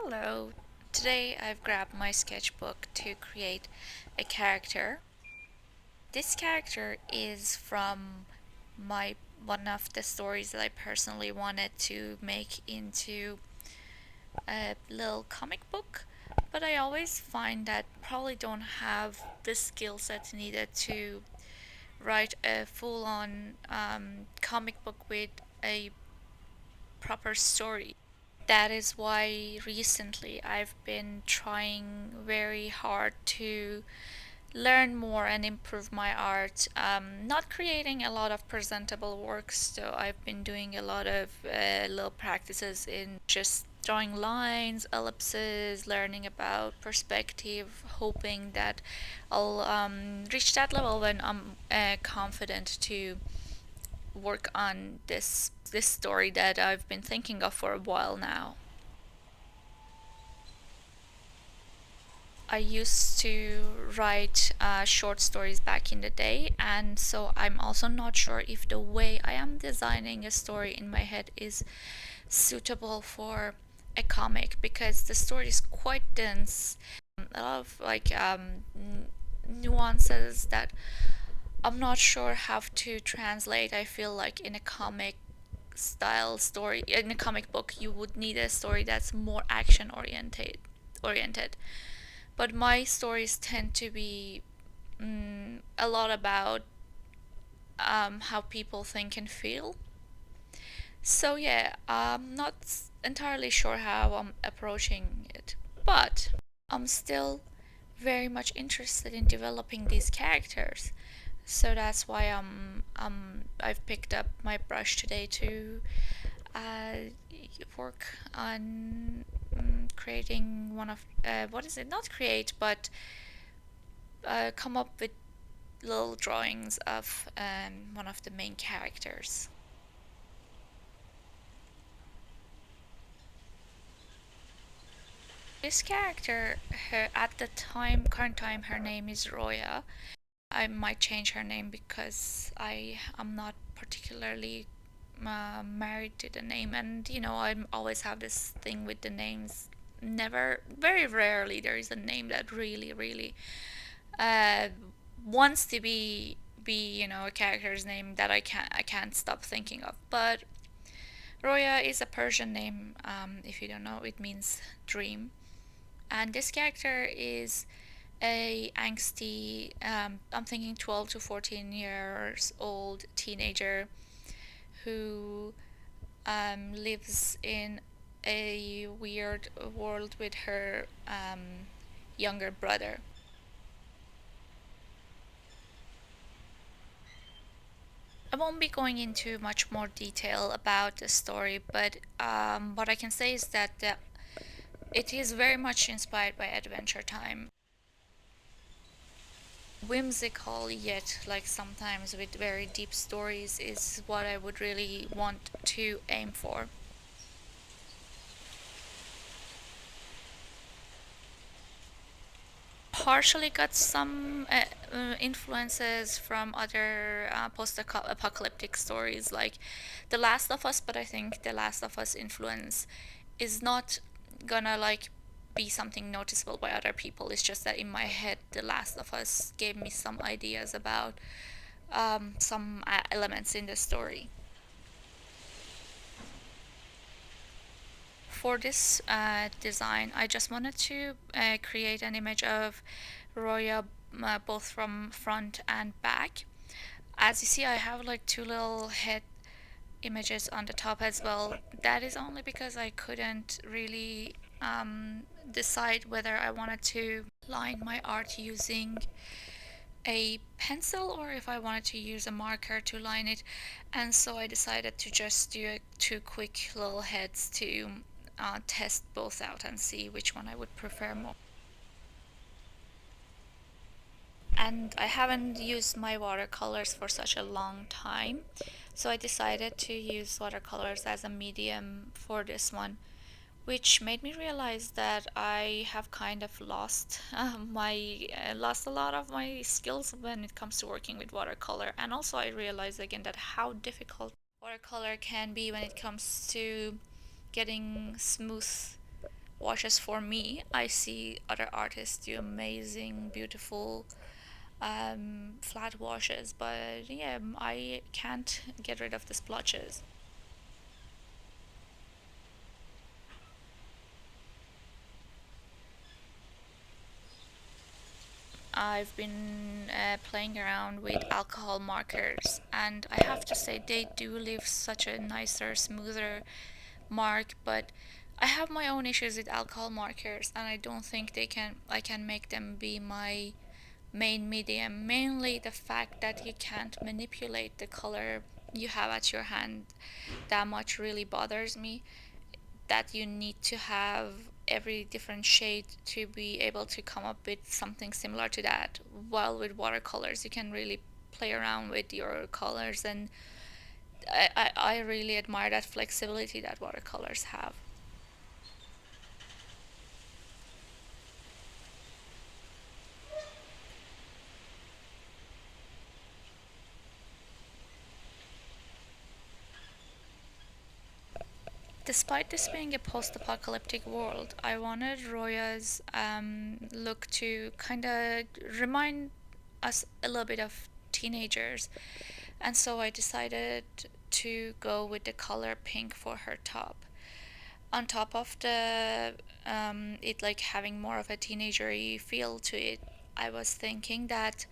Hello! Today I've grabbed my sketchbook to create a character. This character is from my one of the stories that I personally wanted to make into a little comic book, but I always find that probably don't have the skill set needed to write a full-on comic book with a proper story. That is why recently I've been trying very hard to learn more and improve my art. Not creating a lot of presentable works, so I've been doing a lot of little practices in just drawing lines, ellipses, learning about perspective, hoping that I'll reach that level when I'm confident to work on this story that I've been thinking of for a while now. I used to write short stories back in the day, and so I'm also not sure if the way I am designing a story in my head is suitable for a comic because the story is quite dense. A lot of nuances that I'm not sure how to translate. I feel like in a comic style story, in a comic book, you would need a story that's more action oriented. But my stories tend to be a lot about how people think and feel. So yeah, I'm not entirely sure how I'm approaching it, but I'm still very much interested in developing these characters. So that's why I've picked up my brush today to uh, work on creating one of what is it? Not create, but come up with little drawings of one of the main characters. This character, at the current time, her name is Roya. I might change her name because I am not particularly married to the name, and I always have this thing with the names. Never, very rarely, there is a name that really, really uh, wants to be a character's name that I can't stop thinking of. But Roya is a Persian name. If you don't know, it means dream. And this character is a angsty, I'm thinking 12 to 14 years old teenager who lives in a weird world with her younger brother. I won't be going into much more detail about the story, but what I can say is that it is very much inspired by Adventure Time. Whimsical, yet like sometimes with very deep stories, is what I would really want to aim for. Partially got some influences from other post-apocalyptic stories like The Last of Us, but I think The Last of Us influence is not gonna be something noticeable by other people. It's just that in my head, The Last of Us gave me some ideas about some elements in the story. For this design, I just wanted to create an image of Roya both from front and back. As you see, I have like two little head images on the top as well. That is only because I couldn't really decide whether I wanted to line my art using a pencil or if I wanted to use a marker to line it, and so I decided to just do two quick little heads to test both out and see which one I would prefer more. And I haven't used my watercolors for such a long time, so I decided to use watercolors as a medium for this one, which made me realize that I have kind of lost a lot of my skills when it comes to working with watercolor. And also I realized again that how difficult watercolor can be when it comes to getting smooth washes for me. I see other artists do amazing, beautiful flat washes, but yeah, I can't get rid of the splotches. I've been playing around with alcohol markers, and I have to say they do leave such a nicer, smoother mark. But I have my own issues with alcohol markers, and I don't think I can make them be my main medium. Mainly the fact that you can't manipulate the color you have at your hand that much really bothers me, that you need to have every different shade to be able to come up with something similar to that. While with watercolors, you can really play around with your colors, and I really admire that flexibility that watercolors have. Despite this being a post apocalyptic world, I wanted Roya's look to kind of remind us a little bit of teenagers, and so I decided to go with the color pink for her top. On top of the it like having more of a teenagery feel to it, I was thinking that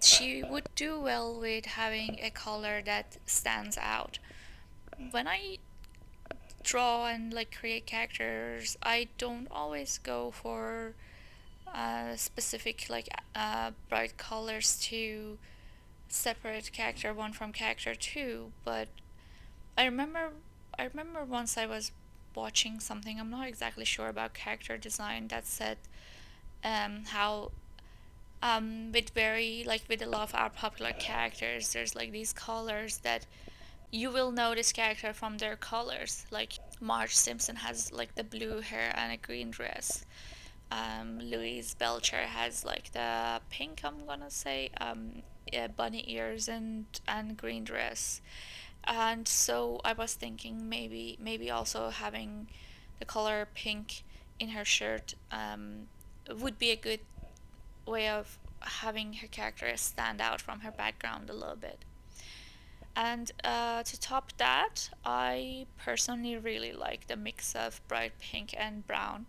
she would do well with having a color that stands out. When I draw and like create characters, I don't always go for specific like bright colors to separate character one from character two. But I remember I remember once I was watching something, I'm not exactly sure about character design, that said how with very like with a lot of our popular characters, there's like these colors that you will know this character from their colors. Like Marge Simpson has like the blue hair and a green dress. Louise Belcher has like the pink, I'm gonna say, yeah, bunny ears and green dress. And so I was thinking maybe also having the color pink in her shirt would be a good way of having her character stand out from her background a little bit. And to top that, I personally really like the mix of bright pink and brown.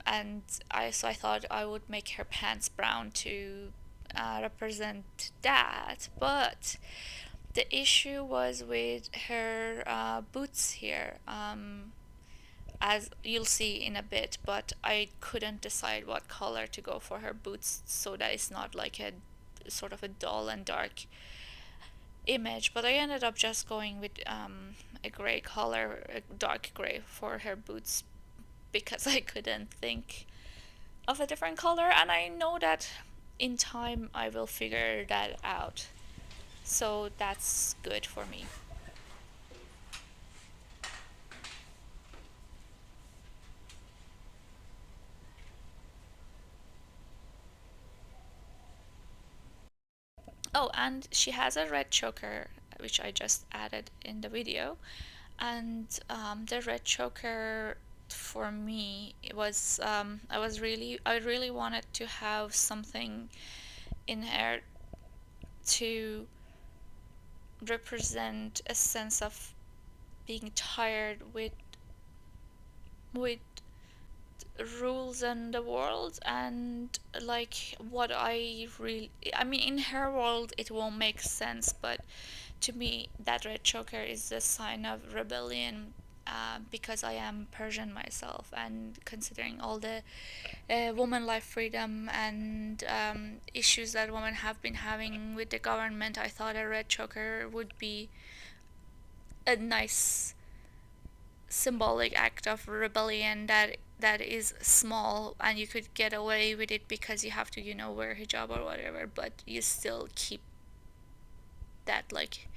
And I thought I would make her pants brown to represent that. But the issue was with her boots here. As you'll see in a bit, but I couldn't decide what color to go for her boots so that it's not like a sort of a dull and dark image. But I ended up just going with a gray color, a dark gray for her boots, because I couldn't think of a different color, and I know that in time I will figure that out. So that's good for me. Oh, and she has a red choker, which I just added in the video. And the red choker for me, it was I really wanted to have something in her to represent a sense of being tired with rules in the world, and like what I mean, in her world it won't make sense, but to me that red choker is a sign of rebellion, because I am Persian myself, and considering all the woman life freedom and issues that women have been having with the government, I thought a red choker would be a nice symbolic act of rebellion that is small, and you could get away with it because you have to, wear hijab or whatever, but you still keep that like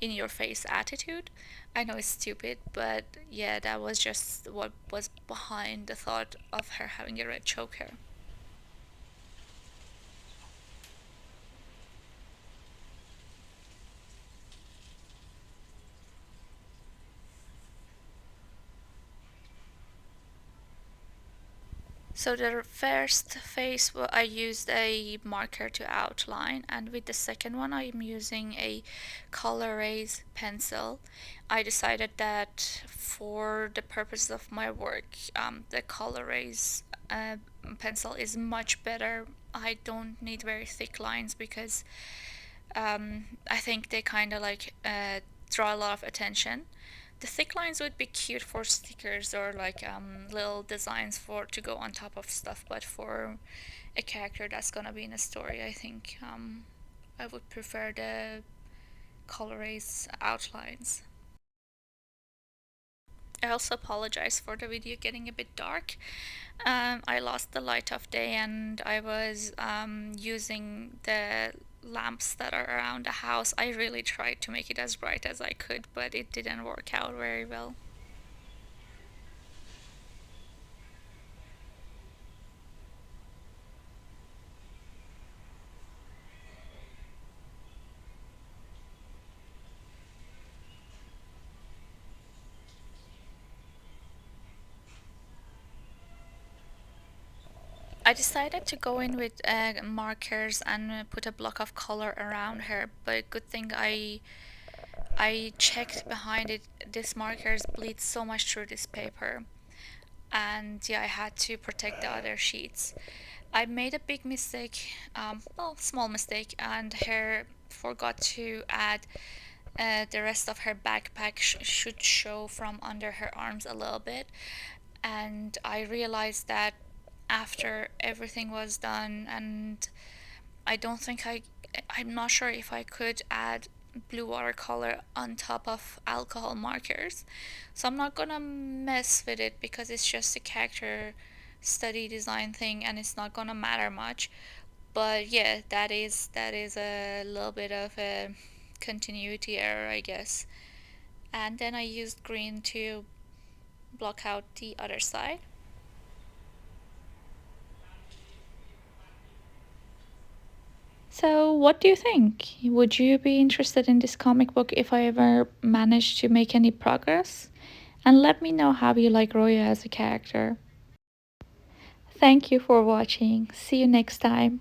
in your face attitude. I know it's stupid, but yeah, that was just what was behind the thought of her having a red choker. So the first phase, I used a marker to outline, and with the second one I'm using a color erase pencil. I decided that for the purpose of my work, the color erase pencil is much better. I don't need very thick lines because I think they kind of like draw a lot of attention. The thick lines would be cute for stickers or like little designs for to go on top of stuff, but for a character that's gonna be in a story, I think I would prefer the color-raised outlines. I also apologize for the video getting a bit dark. I lost the light of day and I was using the lamps that are around the house. I really tried to make it as bright as I could, but it didn't work out very well. I decided to go in with markers and put a block of color around her, but good thing I checked behind it. This markers bleed so much through this paper, and yeah, I had to protect the other sheets. I made a big mistake, well, small mistake, and her forgot to add the rest of her backpack should show from under her arms a little bit, and I realized that after everything was done, and I don't think I'm not sure if I could add blue watercolor on top of alcohol markers. So I'm not gonna mess with it because it's just a character study design thing and it's not gonna matter much. But yeah, that is a little bit of a continuity error, I guess. And then I used green to block out the other side. So, what do you think? Would you be interested in this comic book if I ever manage to make any progress? And let me know how you like Roya as a character. Thank you for watching. See you next time.